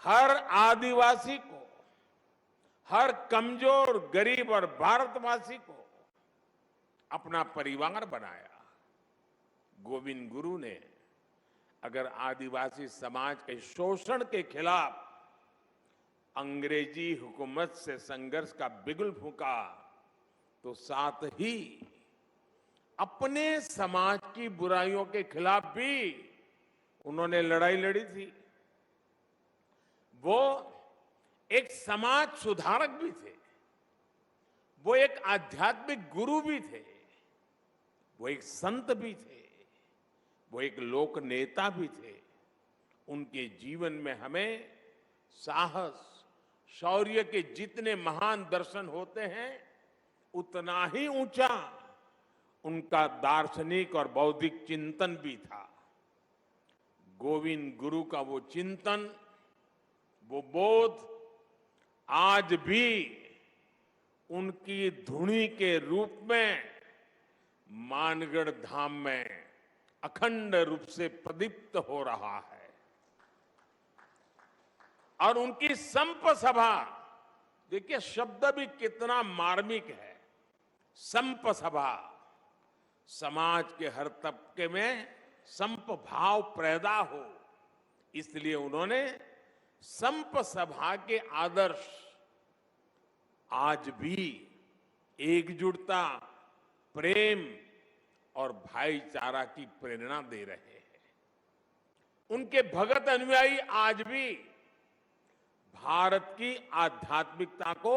हर आदिवासी को, हर कमजोर, गरीब और भारतवासी को अपना परिवार बनाया। गोविंद गुरु ने अगर आदिवासी समाज के शोषण के खिलाफ अंग्रेजी हुकूमत से संघर्ष का बिगुल फूंका, तो साथ ही अपने समाज की बुराइयों के खिलाफ भी उन्होंने लड़ाई लड़ी थी। वो एक समाज सुधारक भी थे, वो एक आध्यात्मिक गुरु भी थे, वो एक संत भी थे, वो एक लोक नेता भी थे। उनके जीवन में हमें साहस, शौर्य के जितने महान दर्शन होते हैं, उतना ही ऊंचा उनका दार्शनिक और बौद्धिक चिंतन भी था। गोविंद गुरु का वो चिंतन, वो बोध आज भी उनकी धुनी के रूप में मानगढ़ धाम में अखंड रूप से प्रदीप्त हो रहा है। और उनकी संप सभा, देखिए शब्द भी कितना मार्मिक है। संप सभा, समाज के हर तबके में संप भाव पैदा हो, इसलिए उन्होंने संप सभा के आदर्श आज भी एकजुटता, प्रेम और भाईचारा की प्रेरणा दे रहे हैं। उनके भगत अनुयायी आज भी भारत की आध्यात्मिकता को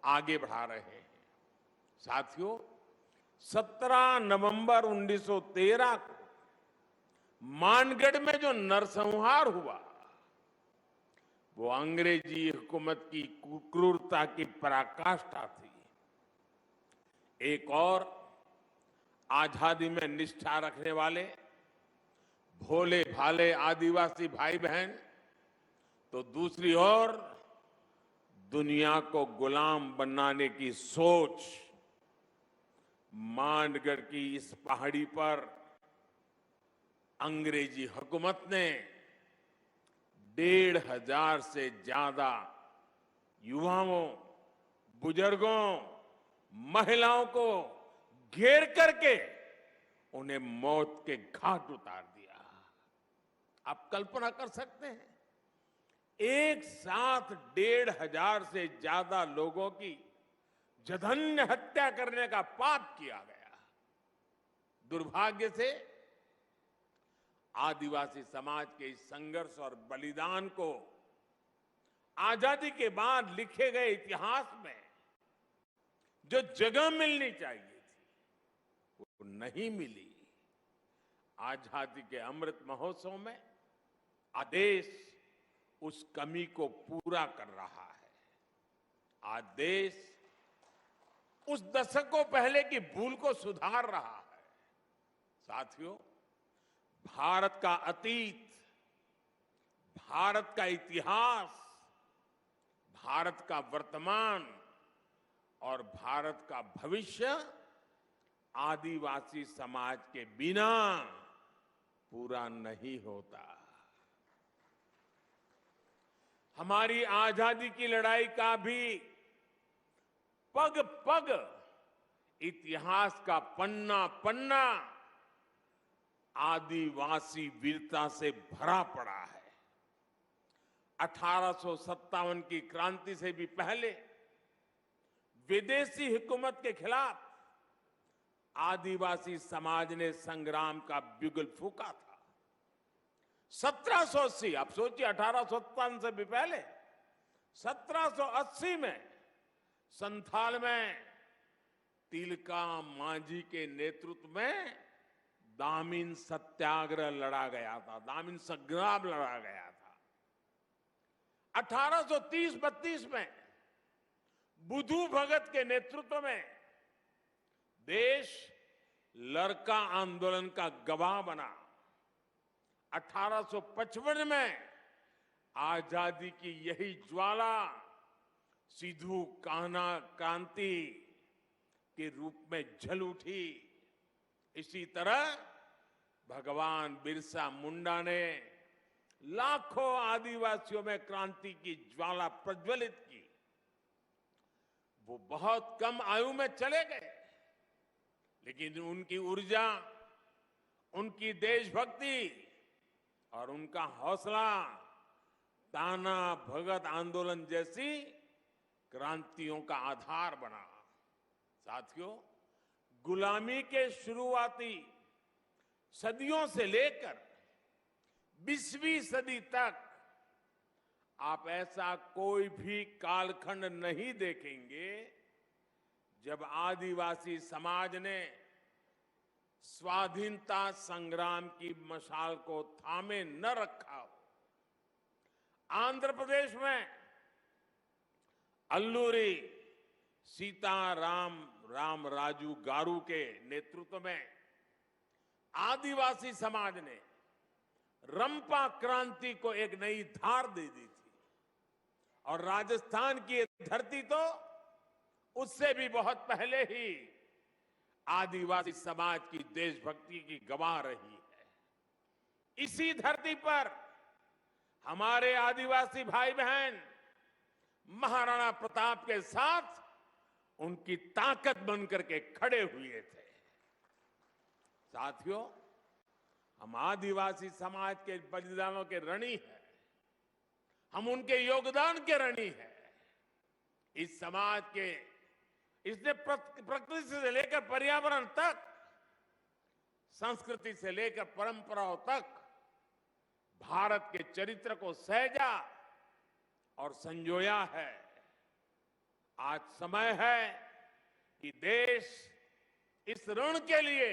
आगे बढ़ा रहे हैं। साथियों, 17 नवंबर 1913 को मानगढ़ में जो नरसंहार हुआ, वो अंग्रेजी हुकूमत की क्रूरता की पराकाष्ठा थी। एक और आजादी में निष्ठा रखने वाले भोले भाले आदिवासी भाई बहन, तो दूसरी ओर दुनिया को गुलाम बनाने की सोच मानगढ़ की इस पहाड़ी पर अंग्रेजी हुकूमत ने 1,500 से ज्यादा युवाओं, बुजुर्गों, महिलाओं को घेर करके उन्हें मौत के घाट उतार दिया। आप कल्पना कर सकते हैं, एक साथ 1,500 से ज्यादा लोगों की जघन्य हत्या करने का पाप किया गया। दुर्भाग्य से आदिवासी समाज के इस संघर्ष और बलिदान को आजादी के बाद लिखे गए इतिहास में जो जगह मिलनी चाहिए थी, वो नहीं मिली। आजादी के अमृत महोत्सव में आदेश उस कमी को पूरा कर रहा है। आज देश उस दशकों पहले की भूल को सुधार रहा है। साथियों, भारत का अतीत, भारत का इतिहास, भारत का वर्तमान और भारत का भविष्य आदिवासी समाज के बिना पूरा नहीं होता। हमारी आजादी की लड़ाई का भी पग पग इतिहास का पन्ना पन्ना आदिवासी वीरता से भरा पड़ा है। 1857 की क्रांति से भी पहले विदेशी हुकूमत के खिलाफ आदिवासी समाज ने संग्राम का बिगुल फूंका था। 1780, आप सोचिए 1857 से भी पहले 1780 में संथाल में तिलका मांझी के नेतृत्व में दामिन सत्याग्रह लड़ा गया था, दामिन संग्राम लड़ा गया था। 1830-32 में बुधू भगत के नेतृत्व में देश लरका आंदोलन का गवाह बना। 1855 में आजादी की यही ज्वाला सिद्धू कान्हा क्रांति के रूप में जल उठी। इसी तरह भगवान बिरसा मुंडा ने लाखों आदिवासियों में क्रांति की ज्वाला प्रज्वलित की। वो बहुत कम आयु में चले गए, लेकिन उनकी ऊर्जा, उनकी देशभक्ति और उनका हौसला ताना भगत आंदोलन जैसी क्रांतियों का आधार बना। साथियों, गुलामी के शुरुआती सदियों से लेकर 20वीं सदी तक आप ऐसा कोई भी कालखंड नहीं देखेंगे जब आदिवासी समाज ने स्वाधीनता संग्राम की मशाल को थामे न रखा हो। आंध्र प्रदेश में अल्लूरी सीताराम रामराजू गारू के नेतृत्व में आदिवासी समाज ने रंपा क्रांति को एक नई धार दे दी थी, और राजस्थान की ये धरती तो उससे भी बहुत पहले ही आदिवासी समाज की देशभक्ति की गवाह रही है। इसी धरती पर हमारे आदिवासी भाई बहन महाराणा प्रताप के साथ उनकी ताकत बनकर के खड़े हुए थे। साथियों, हम आदिवासी समाज के बलिदानों के ऋणी हैं, हम उनके योगदान के ऋणी हैं। इस समाज के इसने प्रकृति से लेकर पर्यावरण तक, संस्कृति से लेकर परंपराओं तक भारत के चरित्र को सहेजा और संजोया है। आज समय है कि देश इस ऋण के लिए,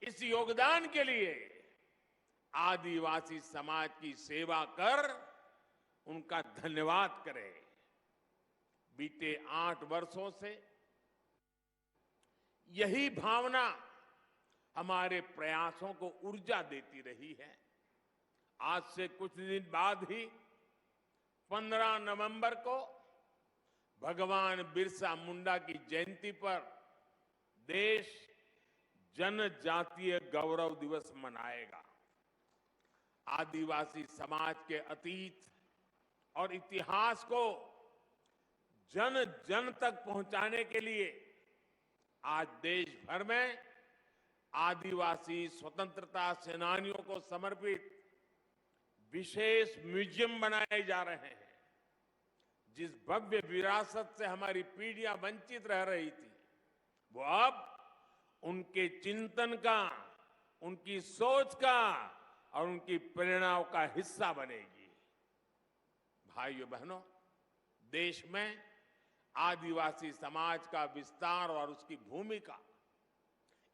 इस योगदान के लिए आदिवासी समाज की सेवा कर उनका धन्यवाद करे। बीते 8 वर्षों से यही भावना हमारे प्रयासों को ऊर्जा देती रही है। आज से कुछ दिन बाद ही 15 नवंबर को भगवान बिरसा मुंडा की जयंती पर देश जनजातीय गौरव दिवस मनाएगा। आदिवासी समाज के अतीत और इतिहास को जन जन तक पहुंचाने के लिए आज देश भर में आदिवासी स्वतंत्रता सेनानियों को समर्पित विशेष म्यूजियम बनाए जा रहे हैं। जिस भव्य विरासत से हमारी पीढ़ियां वंचित रह रही थी, वो अब उनके चिंतन का, उनकी सोच का और उनकी प्रेरणाओं का हिस्सा बनेगी। भाइयों बहनों, देश में आदिवासी समाज का विस्तार और उसकी भूमिका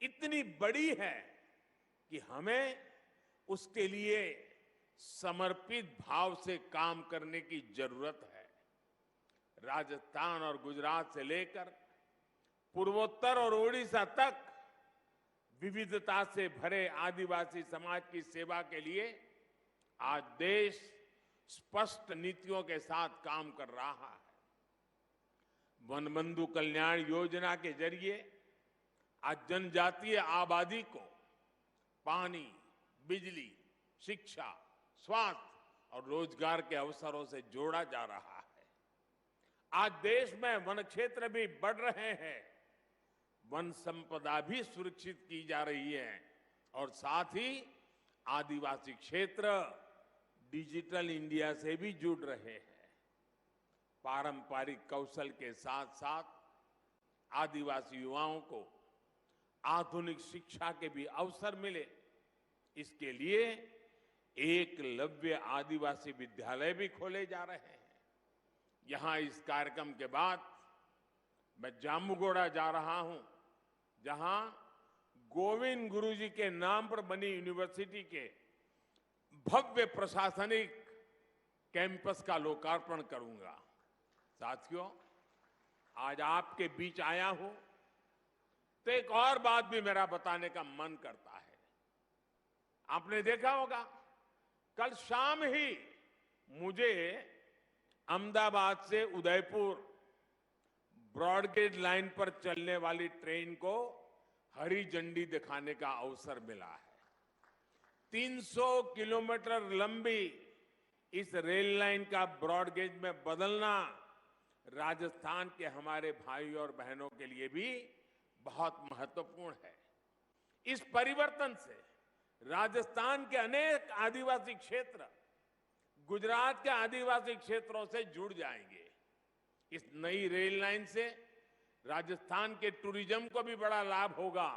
इतनी बड़ी है कि हमें उसके लिए समर्पित भाव से काम करने की जरूरत है। राजस्थान और गुजरात से लेकर पूर्वोत्तर और ओडिशा तक विविधता से भरे आदिवासी समाज की सेवा के लिए आज देश स्पष्ट नीतियों के साथ काम कर रहा है। वन बंधु कल्याण योजना के जरिए आज जनजातीय आबादी को पानी, बिजली, शिक्षा, स्वास्थ्य और रोजगार के अवसरों से जोड़ा जा रहा है। आज देश में वन क्षेत्र भी बढ़ रहे हैं, वन संपदा भी सुरक्षित की जा रही है और साथ ही आदिवासी क्षेत्र डिजिटल इंडिया से भी जुड़ रहे हैं। पारंपरिक कौशल के साथ साथ आदिवासी युवाओं को आधुनिक शिक्षा के भी अवसर मिले, इसके लिए एकलव्य आदिवासी विद्यालय भी खोले जा रहे हैं। यहां इस कार्यक्रम के बाद मैं जामुगोड़ा जा रहा हूं, जहां गोविंद गुरुजी के नाम पर बनी यूनिवर्सिटी के भव्य प्रशासनिक कैंपस का लोकार्पण करूंगा। साथियों, आज आपके बीच आया हूं तो एक और बात भी मेरा बताने का मन करता है। आपने देखा होगा, कल शाम ही मुझे अहमदाबाद से उदयपुर ब्रॉडगेज लाइन पर चलने वाली ट्रेन को हरी झंडी दिखाने का अवसर मिला है। 300 किलोमीटर लंबी इस रेल लाइन का ब्रॉडगेज में बदलना राजस्थान के हमारे भाई और बहनों के लिए भी बहुत महत्वपूर्ण है। इस परिवर्तन से राजस्थान के अनेक आदिवासी क्षेत्र गुजरात के आदिवासी क्षेत्रों से जुड़ जाएंगे। इस नई रेल लाइन से राजस्थान के टूरिज्म को भी बड़ा लाभ होगा,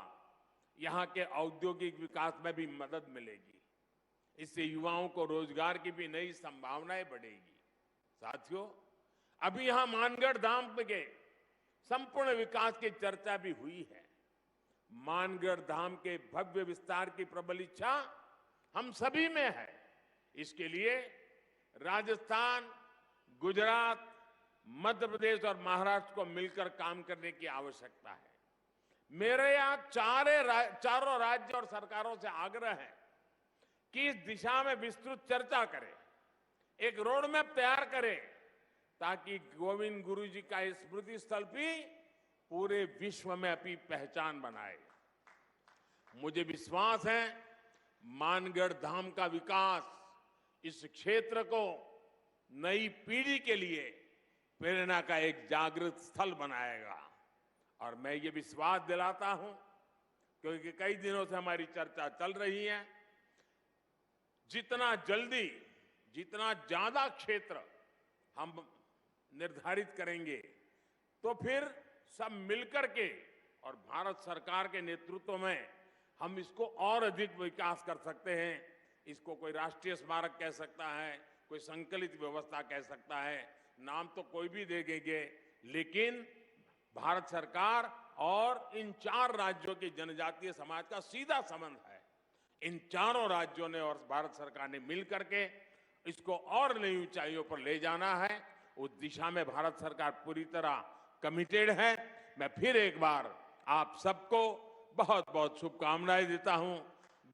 यहां के औद्योगिक विकास में भी मदद मिलेगी। इससे युवाओं को रोजगार की भी नई संभावनाएं बढ़ेगी। साथियों, अभी यहां मानगढ़ धाम के संपूर्ण विकास की चर्चा भी हुई है। मानगढ़ धाम के भव्य विस्तार की प्रबल इच्छा हम सभी में है। इसके लिए राजस्थान, गुजरात, मध्य प्रदेश और महाराष्ट्र को मिलकर काम करने की आवश्यकता है। मेरे यहां चारों राज्य और सरकारों से आग्रह है कि इस दिशा में विस्तृत चर्चा करें, एक रोड मैप तैयार करें, ताकि गोविंद गुरु जी का स्मृति स्थल भी पूरे विश्व में अपनी पहचान बनाए। मुझे विश्वास है मानगढ़ धाम का विकास इस क्षेत्र को नई पीढ़ी के लिए प्रेरणा का एक जागृत स्थल बनाएगा। और मैं ये विश्वास दिलाता हूं, क्योंकि कई दिनों से हमारी चर्चा चल रही है, जितना जल्दी, जितना ज्यादा क्षेत्र हम निर्धारित करेंगे, तो फिर सब मिलकर के और भारत सरकार के नेतृत्व में हम इसको और अधिक विकास कर सकते हैं। इसको कोई राष्ट्रीय स्मारक कह सकता है, कोई संकलित व्यवस्था कह सकता है, नाम तो कोई भी दे देंगे, लेकिन भारत सरकार और इन 4 राज्यों के जनजातीय समाज का सीधा संबंध है। इन चारों राज्यों ने और भारत सरकार ने मिलकर के इसको और नई ऊंचाइयों पर ले जाना है। उस दिशा में भारत सरकार पूरी तरह कमिटेड है। मैं फिर एक बार आप सबको बहुत बहुत शुभकामनाएं देता हूं।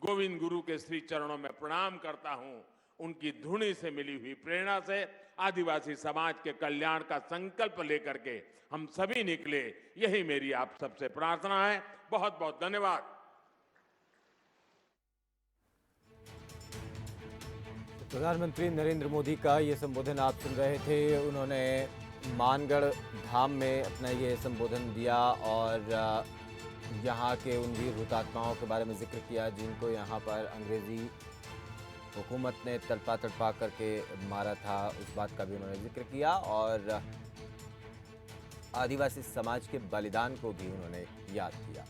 गोविंद गुरु के श्री चरणों में प्रणाम करता हूं। उनकी धुनी से मिली हुई प्रेरणा से आदिवासी समाज के कल्याण का संकल्प लेकर के हम सभी निकले, यही मेरी आप सबसे प्रार्थना है। बहुत बहुत धन्यवाद। प्रधानमंत्री नरेंद्र मोदी का ये संबोधन आप सुन रहे थे। उन्होंने मानगढ़ धाम में अपना ये संबोधन दिया और यहाँ के उन वीर हुतात्माओं के बारे में जिक्र किया, जिनको यहाँ पर अंग्रेजी हुकूमत ने तड़पा करके मारा था, उस बात का भी उन्होंने जिक्र किया और आदिवासी समाज के बलिदान को भी उन्होंने याद किया।